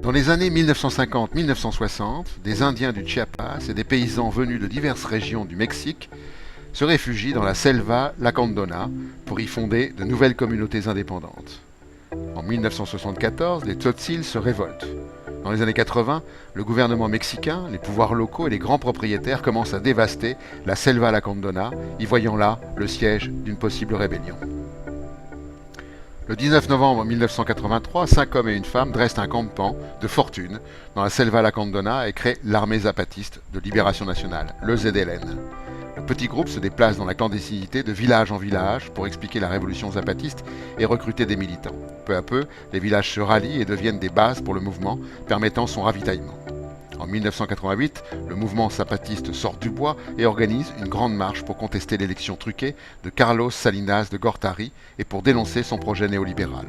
Dans les années 1950-1960, des Indiens du Chiapas et des paysans venus de diverses régions du Mexique se réfugient dans la Selva Lacandona pour y fonder de nouvelles communautés indépendantes. En 1974, les Tzotzils se révoltent. Dans les années 80, le gouvernement mexicain, les pouvoirs locaux et les grands propriétaires commencent à dévaster la Selva Lacandona, y voyant là le siège d'une possible rébellion. Le 19 novembre 1983, 5 hommes et une femme dressent un campement de fortune dans la Selva Lacandona et créent l'armée zapatiste de libération nationale, le ZLN. Le petit groupe se déplace dans la clandestinité de village en village pour expliquer la révolution zapatiste et recruter des militants. Peu à peu, les villages se rallient et deviennent des bases pour le mouvement, permettant son ravitaillement. En 1988, le mouvement zapatiste sort du bois et organise une grande marche pour contester l'élection truquée de Carlos Salinas de Gortari et pour dénoncer son projet néolibéral.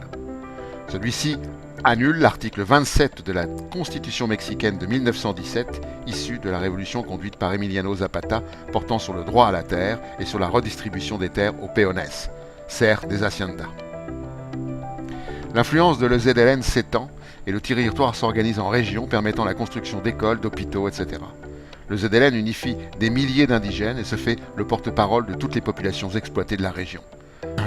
Celui-ci annule l'article 27 de la Constitution mexicaine de 1917, issue de la révolution conduite par Emiliano Zapata, portant sur le droit à la terre et sur la redistribution des terres aux peones, serfs des haciendas. L'influence de le ZLN s'étend et le territoire s'organise en régions permettant la construction d'écoles, d'hôpitaux, etc. Le ZLN unifie des milliers d'indigènes et se fait le porte-parole de toutes les populations exploitées de la région.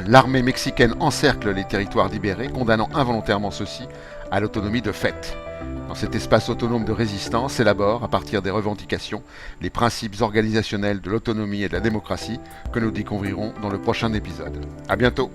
L'armée mexicaine encercle les territoires libérés, condamnant involontairement ceux-ci à l'autonomie de fait. Dans cet espace autonome de résistance s'élaborent, à partir des revendications, les principes organisationnels de l'autonomie et de la démocratie que nous découvrirons dans le prochain épisode. À bientôt!